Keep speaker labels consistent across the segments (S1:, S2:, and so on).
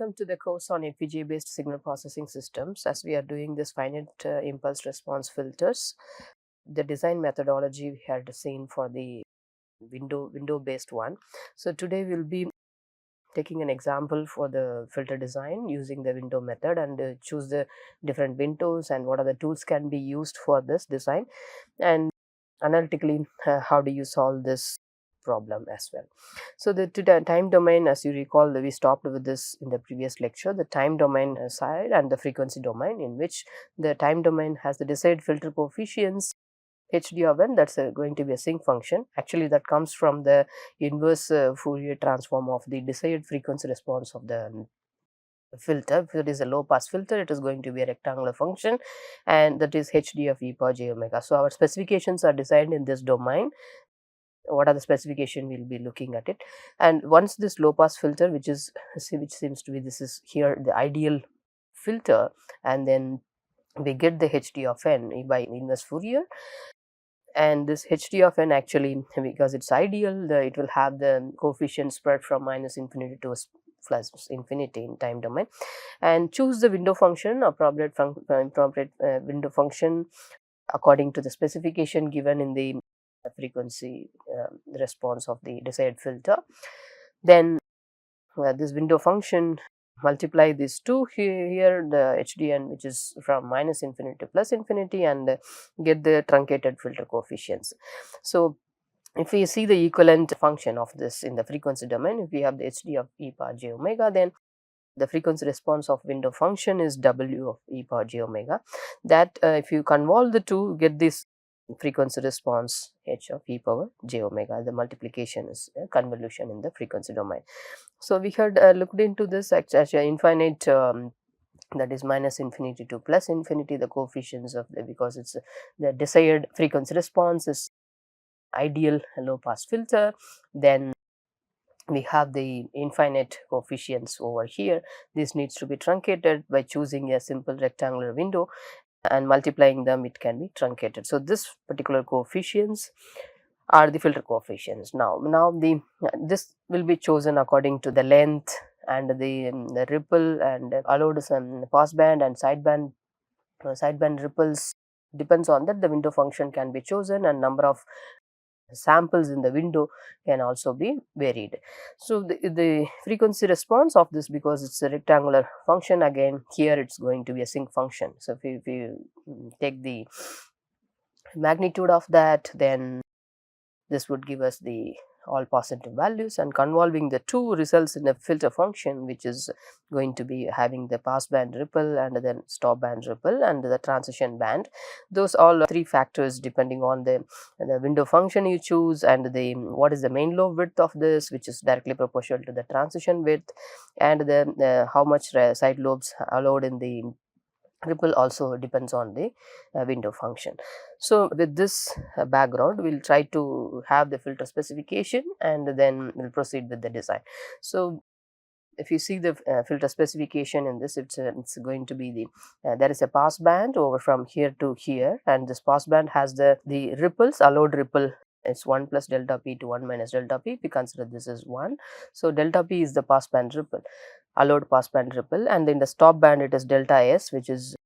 S1: welcome to the course on FPGA based signal processing systems. As we are doing this finite impulse response filters, the design methodology we had seen for the window based one. So today we'll be taking an example for the filter design using the window method and choose the different windows and what are the tools can be used for this design, and analytically how do you solve this problem as well. So the time domain, as you recall, we stopped with this in the previous lecture, the time domain side and the frequency domain, in which the time domain has the desired filter coefficients HD of n, that's going to be a sinc function. Actually that comes from the inverse Fourier transform of the desired frequency response of the filter. If it is a low pass filter, it is going to be a rectangular function, and that is HD of e power j omega. So our specifications are designed in this domain. What are the specification, we'll be looking at it. And once this low pass filter, which seems to be, this is here the ideal filter, and then we get the HD of n by inverse Fourier, and this HD of n actually, because it's ideal, it will have the coefficient spread from minus infinity to plus infinity in time domain, and choose the window function, appropriate window function according to the specification given in the frequency response of the desired filter. Then this window function, multiply these two here, the HDN, which is from minus infinity to plus infinity, and get the truncated filter coefficients. So if we see the equivalent function of this in the frequency domain, if we have the HD of e power j omega, then the frequency response of window function is W of e power j omega. That if you convolve the two, get this frequency response h of e power j omega. The multiplication is a convolution in the frequency domain. So we had looked into this as an infinite, that is minus infinity to plus infinity, the coefficients of the, because it's the desired frequency response is ideal low pass filter. Then we have the infinite coefficients over here. This needs to be truncated by choosing a simple rectangular window and multiplying them, it can be truncated. So this particular coefficients are the filter coefficients. Now this will be chosen according to the length and the ripple and allowed some passband and sideband ripples. Depends on that, the window function can be chosen, and number of samples in the window can also be varied. So the frequency response of this, because it's a rectangular function, again here it's going to be a sinc function. So if you take the magnitude of that, then this would give us the all positive values, and convolving the two results in a filter function, which is going to be having the passband ripple and then stop band ripple and the transition band. Those all three factors depending on the window function you choose, and the what is the main lobe width of this, which is directly proportional to the transition width, and the how much side lobes allowed in the ripple also depends on the window function. So with this background, we'll try to have the filter specification and then we'll proceed with the design. So if you see the filter specification in this, it's going to be the there is a pass band over from here to here, and this pass band has the ripples, allowed ripple, it's 1 plus delta p to 1 minus delta p. We consider this as 1. So delta p is the passband ripple, allowed passband ripple, and in the stop band it is delta s, which is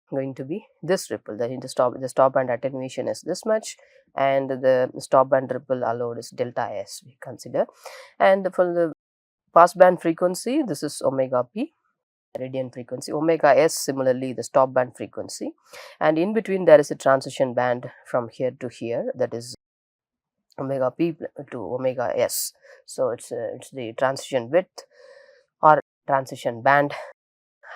S1: going to be this ripple. The stop band attenuation is this much, and the stop band ripple allowed is delta s, we consider. And for the passband frequency, this is omega p, radian frequency, omega s similarly the stop band frequency, and in between there is a transition band from here to here, that is omega p to omega s. So it's the transition width or transition band,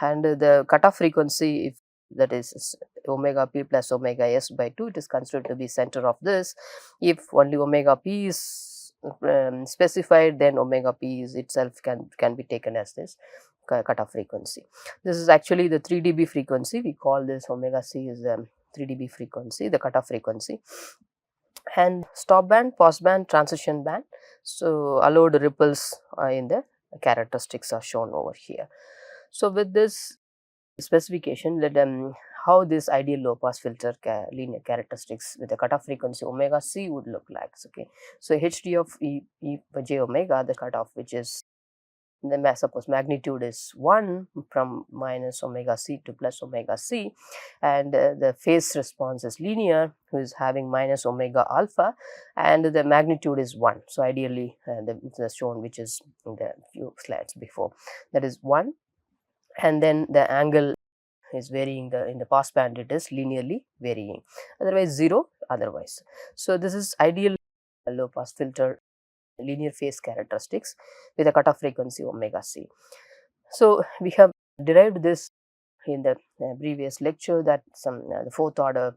S1: and the cutoff frequency, if that is omega p plus omega s by 2, it is considered to be center of this. If only omega p is specified, then omega p is itself can be taken as this cutoff frequency. This is actually the 3 dB frequency. We call this omega c is 3 dB frequency, the cutoff frequency. And stop band, pass band, transition band, so allowed ripples in the characteristics are shown over here. So with this specification, let how this ideal low pass filter linear characteristics with the cutoff frequency omega c would look like. Okay, so HD of e j omega, the cutoff, which is suppose magnitude is 1 from minus omega c to plus omega c, and the phase response is linear, who is having minus omega alpha, and the magnitude is 1. So ideally the shown, which is in the few slides before, that is 1, and then the angle is varying, in the pass band it is linearly varying, otherwise 0 otherwise. So this is ideal low pass filter linear phase characteristics with a cutoff frequency omega c. So we have derived this in the previous lecture, that the fourth order,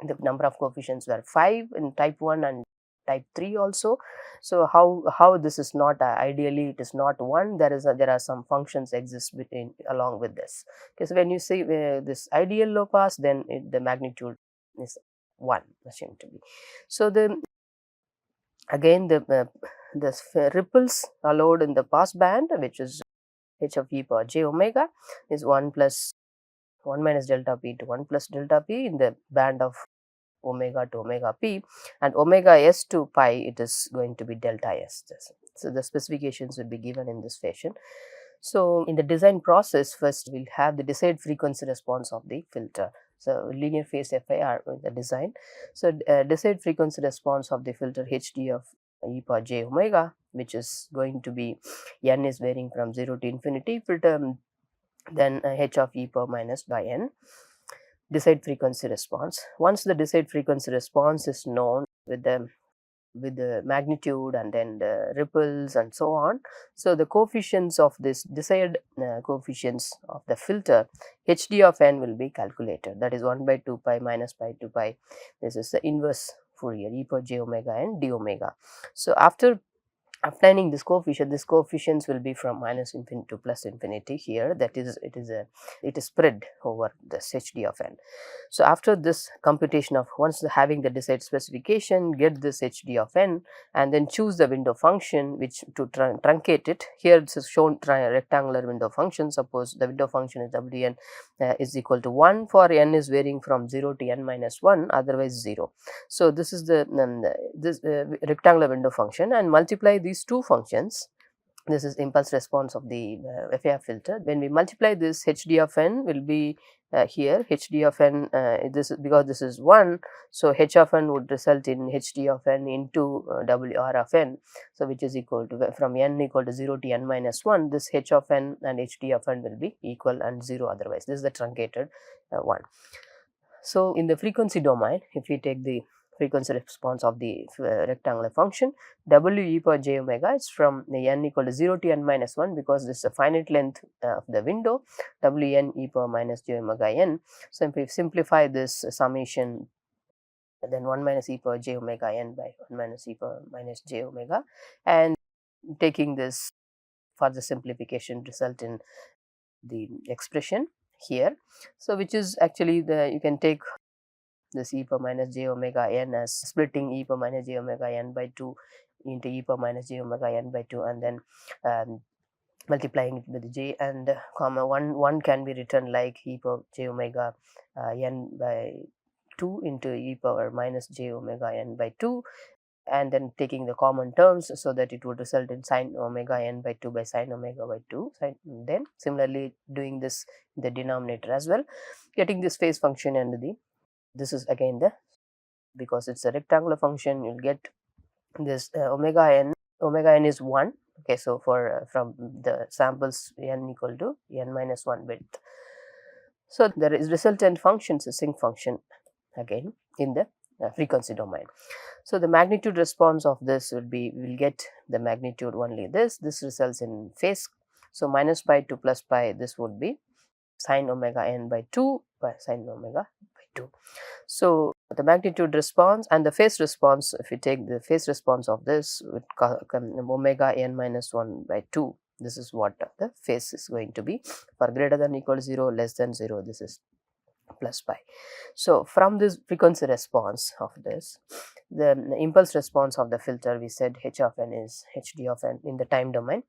S1: the number of coefficients were 5 in type 1 and type 3 also. So how this is not ideally it is not 1, there are some functions exist between along with this. Okay, so when you say this ideal low pass, then the magnitude is 1 assumed to be. So the again the ripples allowed in the pass band, which is h of e power j omega, is 1 plus 1 minus delta p to 1 plus delta p in the band of omega to omega p, and omega s to pi it is going to be delta s. So the specifications will be given in this fashion. So in the design process, first we'll have the desired frequency response of the filter. So linear phase FIR the design. So desired frequency response of the filter HD of e power j omega, which is going to be n is varying from 0 to infinity filter, then h of e power minus by n. Desired frequency response. Once the desired frequency response is known with the magnitude and then the ripples and so on, so the coefficients of this desired coefficients of the filter HD of n will be calculated, that is 1 by 2 pi minus pi to pi. This is the inverse Fourier e power j omega and d omega. So after obtaining this coefficient, these coefficients will be from minus infinity to plus infinity here, that is it is spread over this HD of n. So after this computation of once having the desired specification, get this HD of n and then choose the window function which to truncate it. Here it is shown rectangular window function. Suppose the window function is Wn is equal to 1 for n is varying from 0 to n minus 1, otherwise 0. So this is the rectangular window function, and multiply these two functions. This is impulse response of the FIR filter. When we multiply this, HD of n will be here, HD of n, this is because this is 1, so h of n would result in HD of n into WR of n, so which is equal to, from n equal to 0 to n minus 1, this h of n and HD of n will be equal and 0 otherwise. This is the truncated one. So in the frequency domain, if we take the frequency response of the rectangular function, W e power j omega is from the n equal to 0 to n minus 1, because this is a finite length of the window, W n e power minus j omega n. So if we simplify this summation, then 1 minus e power j omega n by 1 minus e power minus j omega, and taking this for the simplification result in the expression here. So which is actually you can take this e power minus j omega n as splitting e power minus j omega n by 2 into e power minus j omega n by 2, and then multiplying it with j, and comma 1 can be written like e power j omega n by 2 into e power minus j omega n by 2, and then taking the common terms, so that it would result in sine omega n by 2 by sine omega by 2. Then similarly doing this in the denominator as well, getting this phase function, and this is again because it's a rectangular function, you'll get this omega n is 1. Okay, so for from the samples n equal to n minus 1 width. So there is resultant functions, a sinc function again in the frequency domain. So the magnitude response of this will get the magnitude only this results in phase. So minus pi to plus pi, this would be sine omega n by 2 by sine omega by 2. So the magnitude response and the phase response, if you take the phase response of this with omega n minus 1 by 2, this is what the phase is going to be. For greater than equal to 0, less than 0, this is plus pi. So from this frequency response of this, the impulse response of the filter, we said h of n is hd of n in the time domain.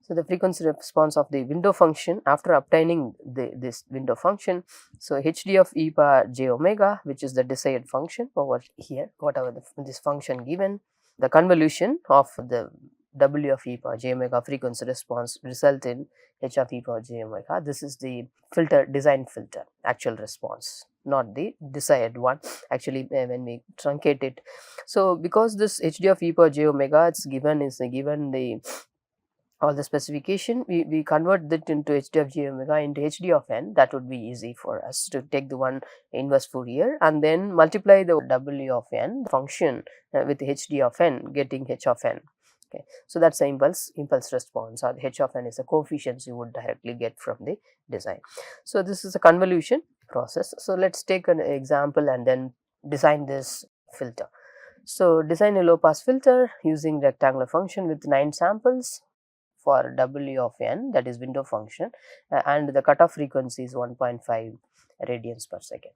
S1: So the frequency response of the window function after obtaining this window function, so hd of e power j omega, which is the desired function over here, whatever this function given, the convolution of the W of e power j omega frequency response result in h of e power j omega. This is the filter, design filter, actual response, not the desired one. Actually, when we truncate it, so because this hd of e power j omega, it's given, is given the all the specification, we convert that into hd of j omega into hd of n. That would be easy for us to take the one inverse Fourier and then multiply the w of n function with hd of n, getting h of n. Okay, so that's the impulse response, or the h of n is a coefficient you would directly get from the design. So this is a convolution process. So let's take an example and then design this filter. So design a low pass filter using rectangular function with 9 samples for w of n, that is window function, and the cutoff frequency is 1.5 radians per second.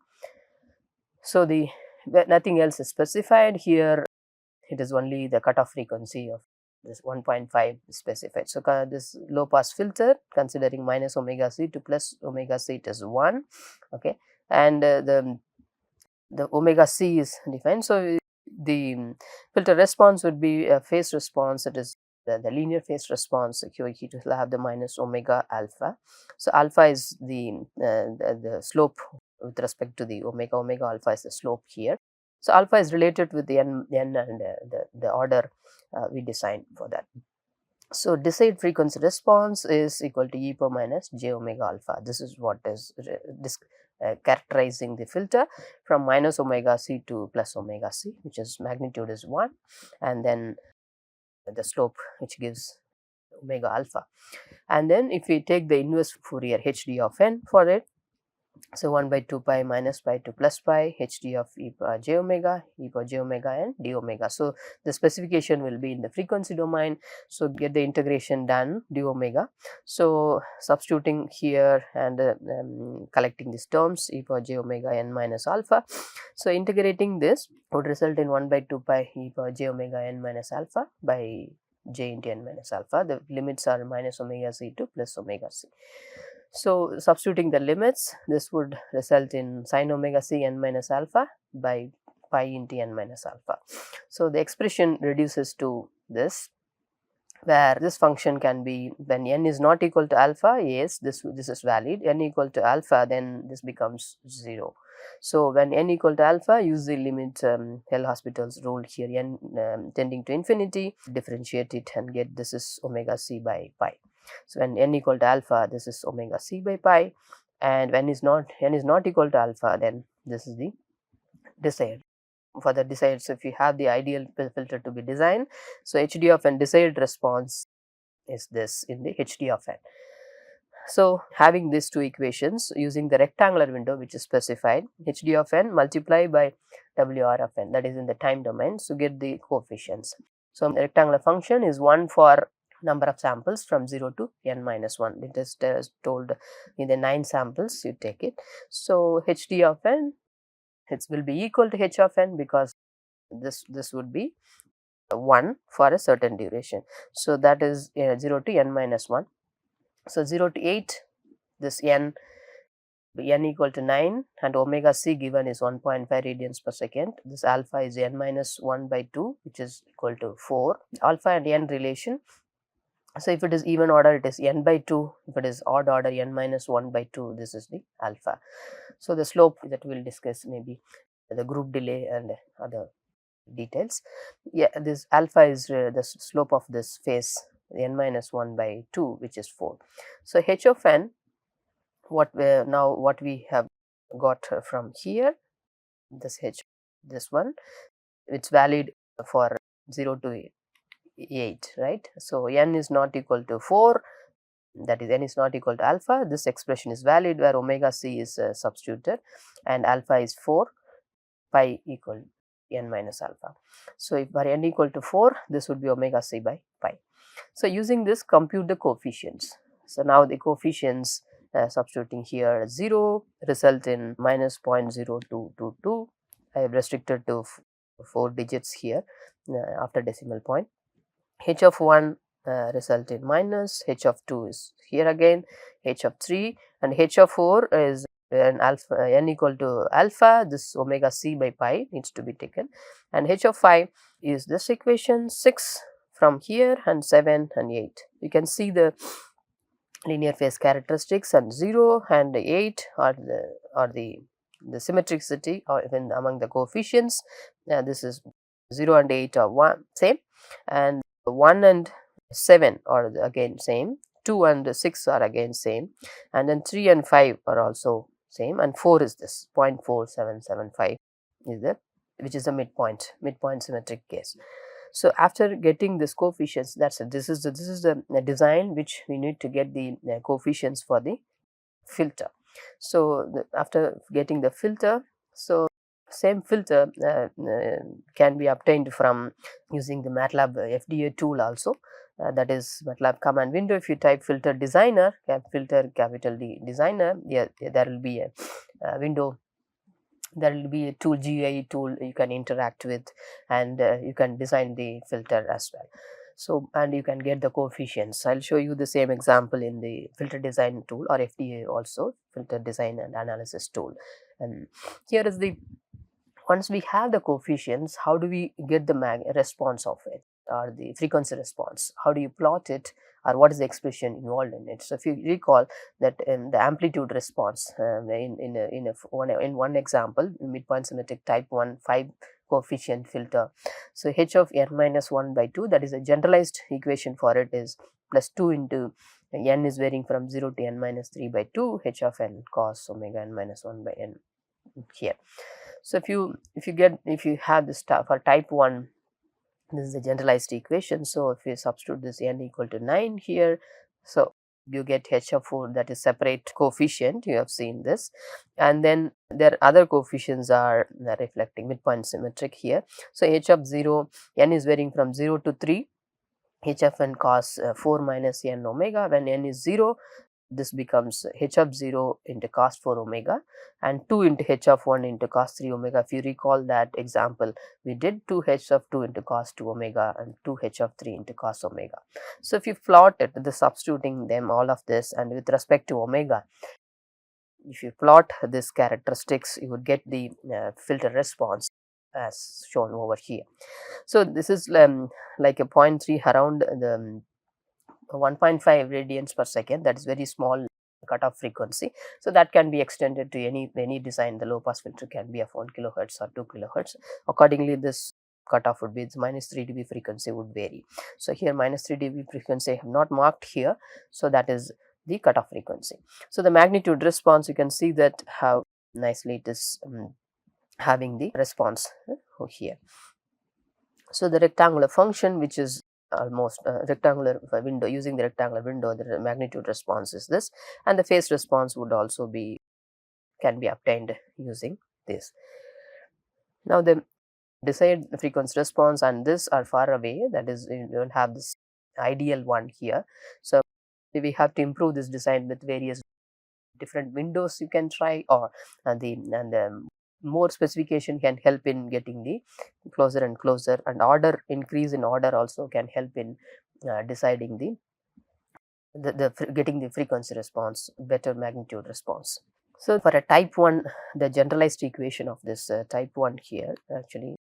S1: So the nothing else is specified here, it is only the cutoff frequency of this 1.5 specified. So this low pass filter, considering minus omega c to plus omega c, it is 1. Okay, and the omega c is defined. So the filter response would be a phase response, it is the linear phase response. It will have the minus omega alpha. So alpha is the slope with respect to the omega. Omega alpha is the slope here. So alpha is related with the n and the order we designed for that. So desired frequency response is equal to e power minus j omega alpha. This is what is characterizing the filter from minus omega c to plus omega c, which is magnitude is 1, and then the slope which gives omega alpha. And then if we take the inverse Fourier hd of n for it, so 1 by 2 pi minus pi to plus pi hd of e power j omega, e power j omega and d omega. So the specification will be in the frequency domain. So get the integration done, d omega. So substituting here and collecting these terms, e power j omega n minus alpha. So integrating this would result in 1 by 2 pi e power j omega n minus alpha by j into n minus alpha. The limits are minus omega c to plus omega c. So substituting the limits, this would result in sin omega c n minus alpha by pi into n minus alpha. So the expression reduces to this, where this function can be, when n is not equal to alpha, yes, this is valid. N equal to alpha, then this becomes 0. So when n equal to alpha, use the limit L'Hospital's rule here, n tending to infinity, differentiate it and get this is omega c by pi. So when n equal to alpha, this is omega c by pi, and when n is not equal to alpha, then this is the desired. For the desired, so if you have the ideal filter to be designed, so hd of n desired response is this in the hd of n. So having these two equations using the rectangular window which is specified, hd of n multiply by wr of n, that is in the time domain, so get the coefficients. So the rectangular function is 1 for number of samples from 0 to n minus 1. It is told in the 9 samples you take it. So hd of n, it will be equal to h of n, because this would be 1 for a certain duration. So that is 0 to n minus 1. So 0 to 8, this n equal to 9 and omega c given is 1.5 radians per second. This alpha is n minus 1 by 2, which is equal to 4. Alpha and n relation. So if it is even order, it is n by 2. If it is odd order, n minus 1 by 2, this is the alpha. So the slope that we will discuss, maybe the group delay and other details. Yeah, this alpha is the slope of this phase, n minus 1 by 2, which is 4. So h of n, what we have got from here, this h, this one, it's valid for 0 to 8, right? So n is not equal to 4, that is n is not equal to alpha. This expression is valid where omega c is substituted and alpha is 4, pi equal n minus alpha. So if for n equal to 4, this would be omega c by pi. So using this, compute the coefficients. So now the coefficients substituting here 0 result in minus 0.0222. I have restricted to 4 digits here after decimal point. H of 1 result in minus, h of 2 is here again, h of 3, and h of 4 is n equal to alpha, this omega c by pi needs to be taken, and h of 5 is this equation 6 from here, and 7 and 8. You can see the linear phase characteristics, and 0 and 8 are the symmetricity or even among the coefficients. This is 0 and 8 are one same, and 1 and 7 are again same, 2 and 6 are again same, and then 3 and 5 are also same, and 4 is this 0.4775 is the, which is the midpoint symmetric case. So after getting this coefficients, that's it. This is the design which we need to get the coefficients for the filter. So after getting the filter, so same filter can be obtained from using the MATLAB FDA tool also. That is MATLAB command window. If you type filter designer, filter capital D designer, yeah, there will be a window. There will be a tool, GUI tool you can interact with, and you can design the filter as well. So, and you can get the coefficients. I'll show you the same example in the filter design tool, or FDA also, filter design and analysis tool. And here is the, once we have the coefficients, how do we get the response of it, or the frequency response? How do you plot it, or what is the expression involved in it? So if you recall that in the amplitude response, in one example, midpoint symmetric type 1 5 coefficient filter, so h of n minus 1 by 2, that is a generalized equation for it, is plus 2 into n is varying from 0 to n minus 3 by 2 h of n cos omega n minus 1 by n here. So if you have this for type 1, this is the generalized equation. So if you substitute this n equal to 9 here, so you get h of 4, that is separate coefficient, you have seen this, and then their other coefficients are reflecting midpoint symmetric here. So h of 0, n is varying from 0 to 3, h of n cos 4 minus n omega. When n is 0, this becomes h of 0 into cos 4 omega, and 2 into h of 1 into cos 3 omega. If you recall that example, we did 2 h of 2 into cos 2 omega and 2 h of 3 into cos omega. So if you plot it, the substituting them all of this, and with respect to omega, if you plot this characteristics, you would get the filter response as shown over here. So this is like a 0.3 around the 1.5 radians per second. That is very small cutoff frequency. So that can be extended to any design. The low pass filter can be of 1 kilohertz or 2 kilohertz. Accordingly, this cutoff would be minus 3 dB frequency would vary. So here minus 3 dB frequency I have not marked here. So that is the cutoff frequency. So the magnitude response, you can see that how nicely it is having the response here. So the rectangular function, which is almost rectangular window, using the rectangular window, the magnitude response is this, and the phase response would also be, can be obtained using this. Now the desired frequency response and this are far away, that is, you don't have this ideal one here. So we have to improve this design with various different windows you can try, or the more specification can help in getting the closer and closer, and order increase in order also can help in deciding the getting the frequency response, better magnitude response. So for a type 1, the generalized equation of this type 1 here, actually,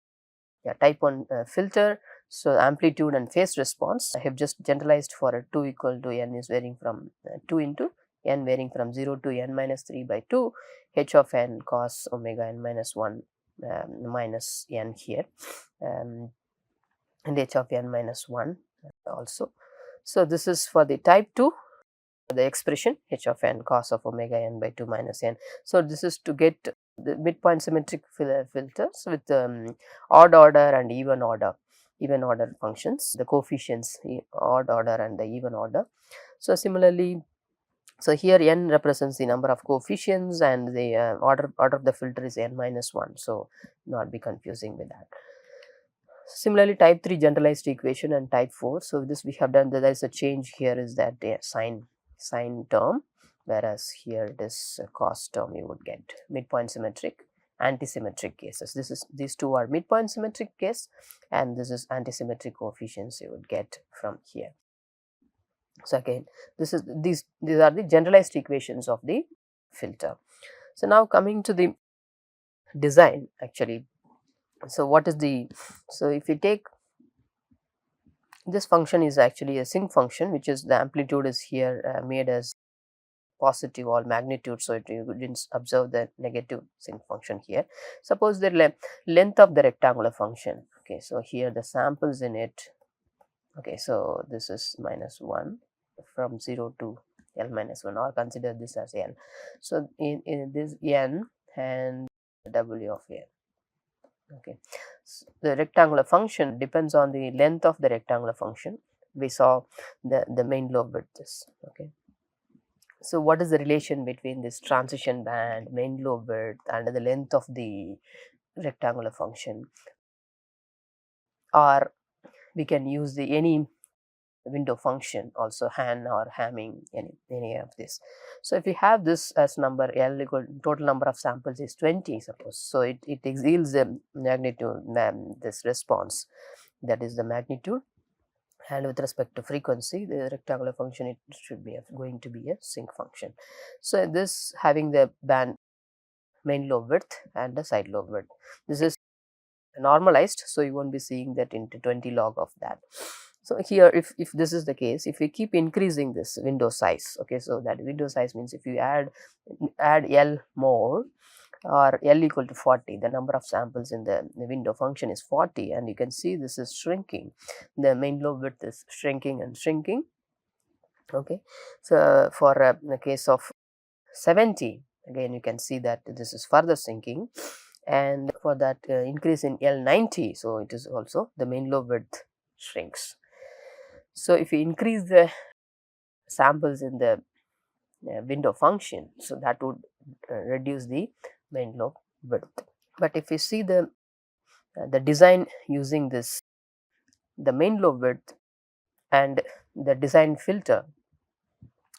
S1: yeah, type 1 filter. So amplitude and phase response, I have just generalized for a 2 equal to n is varying from 2 into n varying from 0 to n minus 3 by 2 h of n cos omega n minus 1 minus n here, and h of n minus 1 also. So this is for the type 2, the expression h of n cos of omega n by 2 minus n. So this is to get the midpoint symmetric filters with odd order and even order functions, the coefficients odd order and the even order. So similarly, so here n represents the number of coefficients, and the order of the filter is n minus 1. So not be confusing with that. Similarly, type 3 generalized equation and type 4. So this we have done, there is a change here, is that sine term, whereas here it is cos term. You would get midpoint symmetric, antisymmetric cases. These two are midpoint symmetric case, and this is antisymmetric coefficients you would get from here. So again, these are the generalized equations of the filter. So now coming to the design, actually. So what is the, so if you take This function is actually a sinc function, which is the amplitude is here made as positive or magnitude, so you didn't observe the negative sinc function here. Suppose the length of the rectangular function. Okay, so here the samples in it. Okay, so this is -1 from 0 to L -1, or consider this as L. So in this N and W of N. Okay, so the rectangular function depends on the length of the rectangular function. We saw the main lobe width is. Okay, so what is the relation between this transition band, main lobe width, and the length of the rectangular function? Or we can use the any window function, also Han or Hamming, any of this. So if we have this as number L equal total number of samples is 20, suppose, so it yields the magnitude, this response, that is the magnitude, and with respect to frequency, the rectangular function, it should be going to be a sinc function. So this having the band main lobe width and the side lobe width, this is normalized, so you won't be seeing that into 20 log of that. So here, if this is the case, if we keep increasing this window size, okay, so that window size means if you add L more, or L equal to 40, the number of samples in the window function is 40, and you can see this is shrinking, the main lobe width is shrinking and shrinking. Okay, so for the case of 70, again you can see that this is further sinking, and for that increase in L90, so it is also the main lobe width shrinks. So if you increase the samples in the window function, so that would reduce the main lobe width. But if you see the design using this, the main lobe width and the design filter,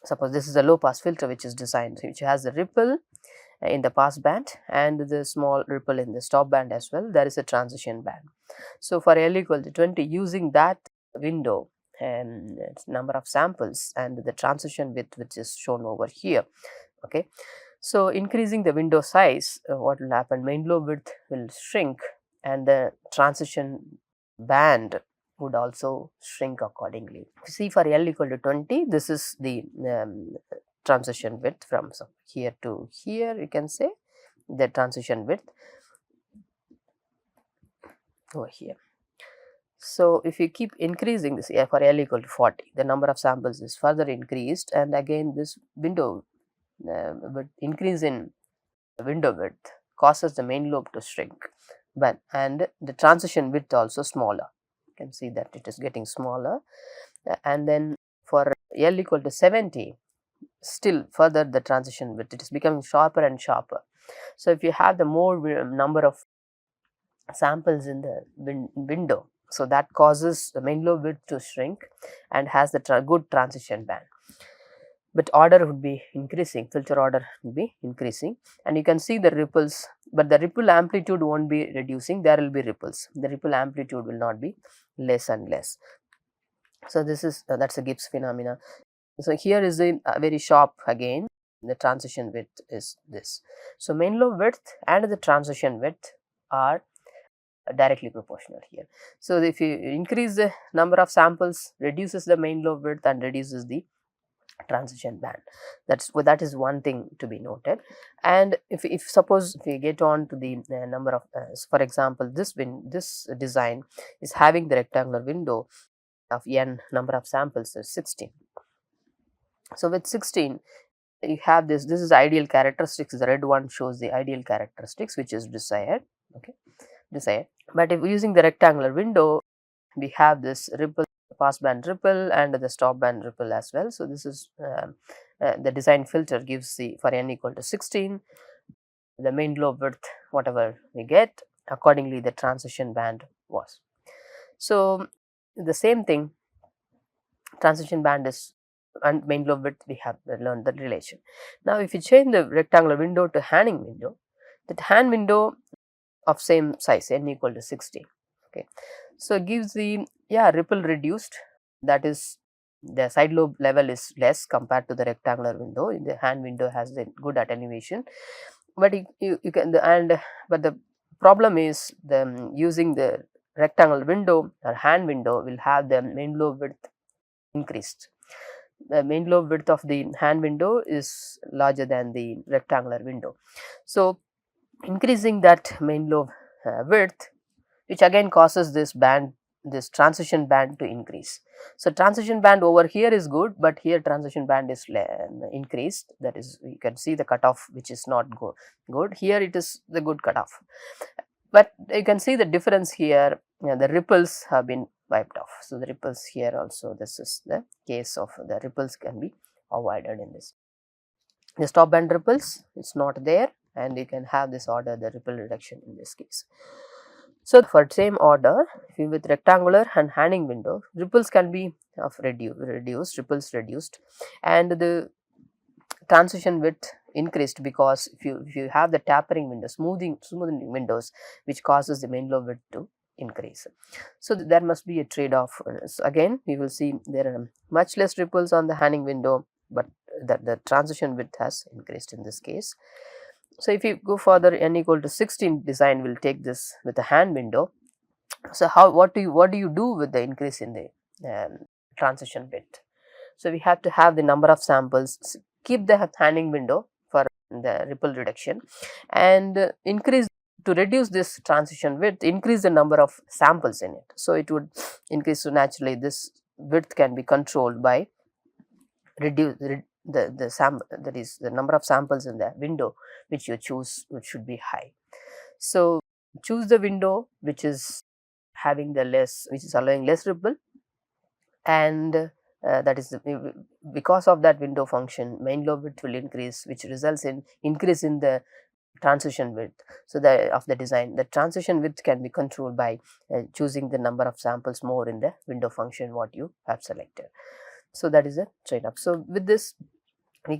S1: suppose this is a low pass filter which is designed, which has a ripple in the pass band and the small ripple in the stop band as well, there is a transition band. So for L equal to 20, using that window and number of samples and the transition width which is shown over here. Okay, so increasing the window size, what will happen, main lobe width will shrink and the transition band would also shrink accordingly. See, for L equal to 20, this is the transition width from here to here, you can say the transition width over here. So if you keep increasing this, for L equal to 40, the number of samples is further increased, and again this window increase in window width causes the main lobe to shrink, but and the transition width also smaller. You can see that it is getting smaller, and then for L equal to 70, still further the transition width, it is becoming sharper and sharper. So if you have the more number of samples in the window, so that causes the main lobe width to shrink and has the good transition band, but order would be increasing, filter order would be increasing, and you can see the ripples, but the ripple amplitude won't be reducing, there will be ripples, the ripple amplitude will not be less and less. So this is that's a Gibbs phenomena. So here is a very sharp, again the transition width is this. So main lobe width and the transition width are directly proportional here. So if you increase the number of samples, reduces the main lobe width and reduces the transition band. That is one thing to be noted. And if suppose if we get on to the number of for example, this design is having the rectangular window of n number of samples is 16. So with 16, you have this is ideal characteristics, the red one shows the ideal characteristics which is desired. Okay, desired. But if using the rectangular window, we have this ripple, pass band ripple and the stop band ripple as well. So this is the design filter gives the, for n equal to 16, the main lobe width whatever we get, accordingly the transition band was. So the same thing, transition band is and main lobe width, we have learned the relation. Now if you change the rectangular window to Hanning window, that Han window of same size, n equal to 60. Okay, so it gives the ripple reduced, that is the side lobe level is less compared to the rectangular window. In the Han window has the good attenuation, but you can but the problem is the using the rectangle window or hand window will have the main lobe width increased. The main lobe width of the hand window is larger than the rectangular window. So, increasing that main lobe width, which again causes this band, this transition band to increase. So, transition band over here is good, but here transition band is increased, that is you can see the cutoff which is not good, here it is the good cutoff. But you can see the difference here, the ripples have been wiped off. So, the ripples here also, this is the case of the ripples can be avoided in this. The stop band ripples, it is not there, and you can have this order, the ripple reduction in this case. So, for same order, with rectangular and hanging window, ripples can be of reduced, ripples reduced, and the transition width increased, because if you have the tapering window, smoothing windows, which causes the main lobe width to increase. So, there must be a trade off. So, again we will see there are much less ripples on the hanging window, but the transition width has increased in this case. So, if you go further, n equal to 16 design will take this with a hand window. So, what do you do with the increase in the transition width? So, we have to have the number of samples, keep the hanging window for the ripple reduction, and increase, to reduce this transition width, increase the number of samples in it. So, it would increase. So, naturally this width can be controlled by reduce the sample, that is the number of samples in the window which you choose, which should be high. So, choose the window which is having the less, which is allowing less ripple, and that is because of that window function, main lobe width will increase, which results in increase in the transition width. So, of the design, the transition width can be controlled by choosing the number of samples more in the window function what you have selected. So, that is a trade off. So, with this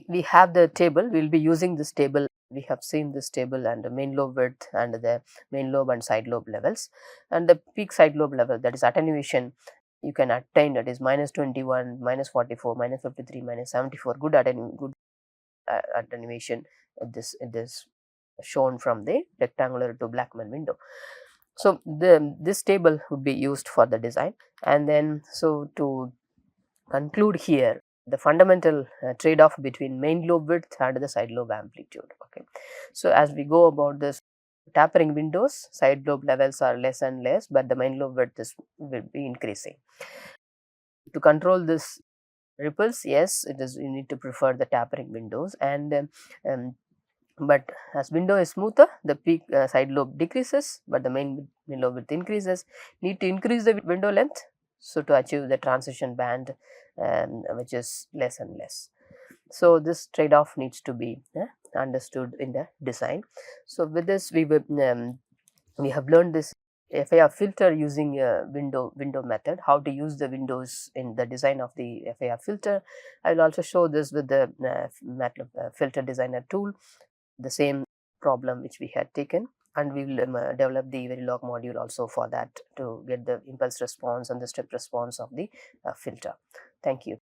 S1: we have the table, we will be using this table. We have seen this table and the main lobe width and the main lobe and side lobe levels, and the peak side lobe level, that is attenuation, you can attain, that is -21, -44, -53, -74, good attenuation. This shown from the rectangular to Blackman window. So, this table would be used for the design. And then, so to conclude here, the fundamental trade-off between main lobe width and the side lobe amplitude. Okay. So, as we go about this tapering windows, side lobe levels are less and less, but the main lobe width will be increasing. To control this ripples, yes, it is, you need to prefer the tapering windows, and but as window is smoother, the peak side lobe decreases, but the main lobe width increases. Need to increase the window length, so to achieve the transition band, which is less and less. So, this trade off needs to be understood in the design. So, with this we have learned this FIR filter using a window method, how to use the windows in the design of the FIR filter. I will also show this with the MATLAB filter designer tool, the same problem which we had taken, and we will develop the Verilog module also for that, to get the impulse response and the step response of the filter. Thank you.